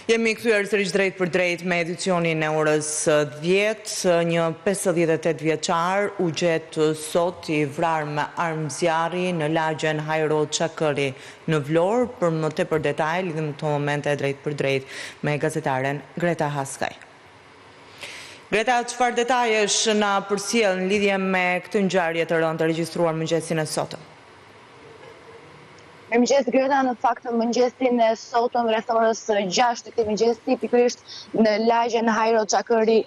Jemi kthyer sërish drejt për drejt me edicionin e orës 10. Një 58 vjeçar u gjet sot i vrarë me armë zjarri në lagjen Hajro Çakëri në Vlorë. Për më tepër detaj lidhim këto momente drejt për drejt me gazetaren Greta Haskaj. Greta, çfarë detajesh na përcjell në lidhje me këtë ngjarje të rëndë të regjistruar mëngjesin e sotëm? Mirëmëngjes Greta, në fakt mëngjesin e sotëm rreth orës 6 të këtij mëngjesi, pikërisht në lagjen Hajro Çakëri,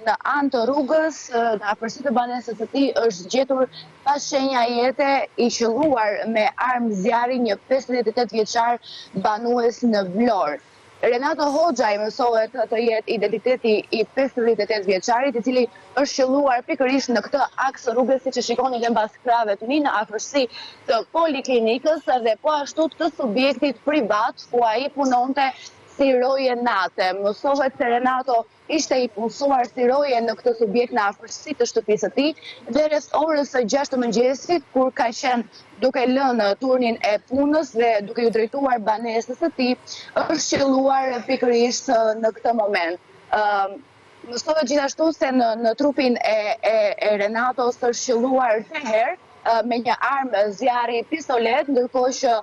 në anë të rrugës, në afërsi të banesës së tij, është gjetur pa shenja jete i qelluar me armë zjarri një 58 vjeçar banues në Vlorë. Renato Hoxhaj mësohet të jetë identiteti i 58 vjeçarit, i cili është qelluar pikërisht në këtë aks rrugës, siç e shikoni dhe mbas krave të mi, në afërsi të poliklinikës dhe po ashtu të subjektit privat ku ai punonte si roje nate. Mësohet se Renato ishte i punësuar si roje në këtë subjekt në afërsi të shtëpisë së tij dhe rreth orës 6 të mëngjesit, kur ka qenë duke lënë turnin e punës dhe duke ju drejtuar banesës së tij, është qelluar pikërisht në këtë moment. Mësohet gjithashtu se në trupin e Renatos është qelluar 3 herë me një armë zjarri pistolet, ndërkohë që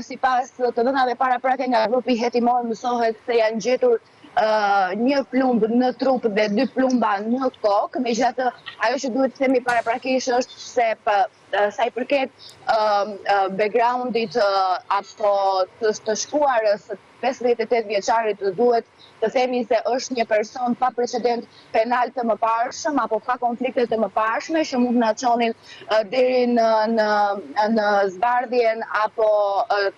sipas të dhënave paraprake nga grupi hetimor mësohet se janë gjetur një plumb në trup dhe 2 plumba në kokë. Megjithatë, ajo që duhet të themi paraprakisht është se sa i përket backgroundit apo të shkuarës 58 vjeçarit, duhet të themi se është një person pa precedent penal të mëparshëm apo pa konflikte të mëparshme që mund na çonin deri në zbardhjen apo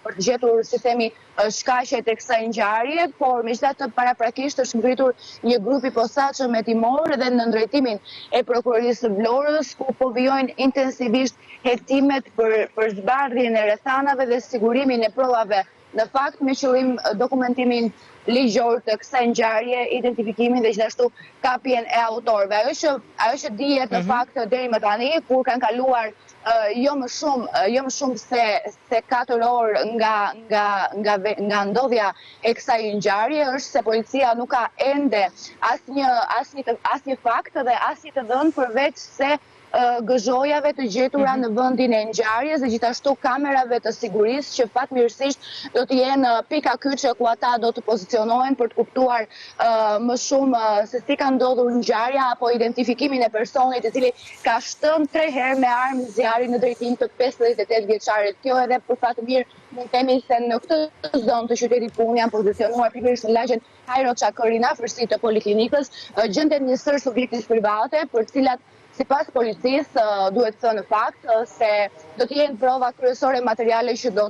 për të gjetur, si themi, shkaqet e kësaj ngjarje, por megjithatë paraprakisht është ngritur një grup i posaçëm hetimor dhe në drejtimin e prokurorisë së Vlorës, ku po vijojnë intensivisht hektimet për zbardhjen e rrethanave dhe sigurimin e provave, në fakt me qëllim dokumentimin ligjor të kësaj ngjarje, identifikimin dhe gjithashtu kapjen e autorëve. Ajo që dihet në fakt deri më tani, kur kanë kaluar jo më shumë se 4 orë nga ndodhja e kësaj ngjarje, është se policia nuk ka ende asnjë fakt dhe asnjë të dhënë përveç se gëzhojave të gjetura në vendin e ngjarjes dhe gjithashtu kamerave të sigurisë që fatmirësisht do të jenë pika kyçe ku ata do të pozicionohen për të kuptuar më shumë se si ka ndodhur ngjarja apo identifikimin e personit i cili ka shtënë 3 herë me armë zjarri në drejtim të 58 vjeçarit. Kjo edhe për fat të mirë mund të themi se në këtë zonë të qytetit ku janë pozicionuar pikërisht në lagjen Hajro Çakëri në afërsi të poliklinikës, gjendet një sër subjektish private për të cilat sipas policisë duhet thënë në fakt se do të jenë prova kryesore materiale që do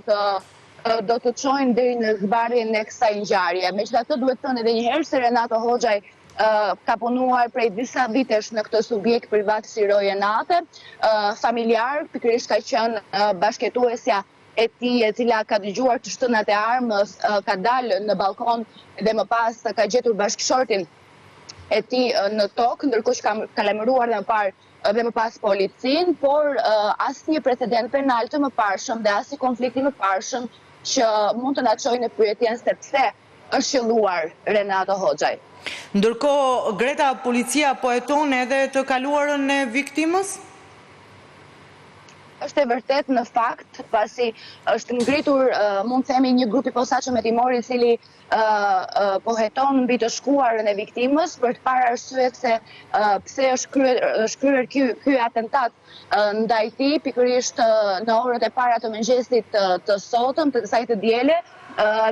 të çojnë deri në zbardhjen e kësaj ngjarje. Megjithatë duhet thënë edhe një herë se Renato Hoxhaj ka punuar prej disa vitesh në këtë subjekt privat si roje nate, familjar, pikërisht ka qenë bashkëtuesja e tij, e cila ka dëgjuar të shtënat e armës, ka dalë në balkon dhe më pas ka gjetur bashkëshortin e tij në tokë, ndërkohë që ka lajmëruar dhe më pas policin, por asnjë precedent penal të mëparshëm dhe asnjë konflikt i mëparshëm që mund të na çojë në pyetjen se pse është qelluar Renato Hoxhaj. Ndërkohë, Greta, policia po heton edhe të kaluarën e viktimës? Është e vërtet në fakt, pasi është ngritur, mund të themi, një grup i posaçëm hetimor i cili po heton mbi të shkuarën e viktimës për të parë arsyet se pse është kryer ky atentat ndaj tij pikërisht në orët e para të mëngjesit të sotëm, të kësaj të diele,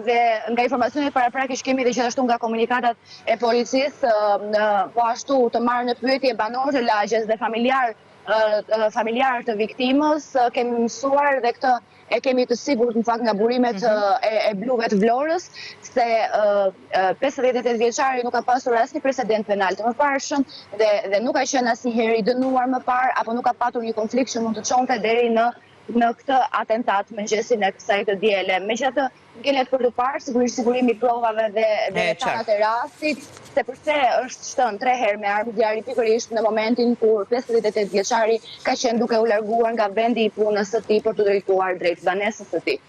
dhe nga informacionet paraprake që kemi dhe gjithashtu nga komunikatat e policisë, po ashtu të marrë në pyetje banorët e lagjes dhe familjarë të viktimës, kemi mësuar dhe këtë e kemi të sigurt në fakt nga burimet e bluve të Vlorës, se 58 vjeçari nuk ka pasur asnjë precedent penal të mëparshëm dhe nuk ka qenë asnjëherë i dënuar më parë apo nuk ka patur një konflikt që mund të çonte deri në këtë atentat mëngjesin e kësaj të diele. Megjithatë, ngelet për të parë sigurimi i provave dhe detajat e rastit, se përse është shtënë 3 herë me armë zjarri pikërisht në momentin kur 58 vjeçari ka qenë duke u larguar nga vendi i punës së tij për të drejtuar drejt banesës së tij.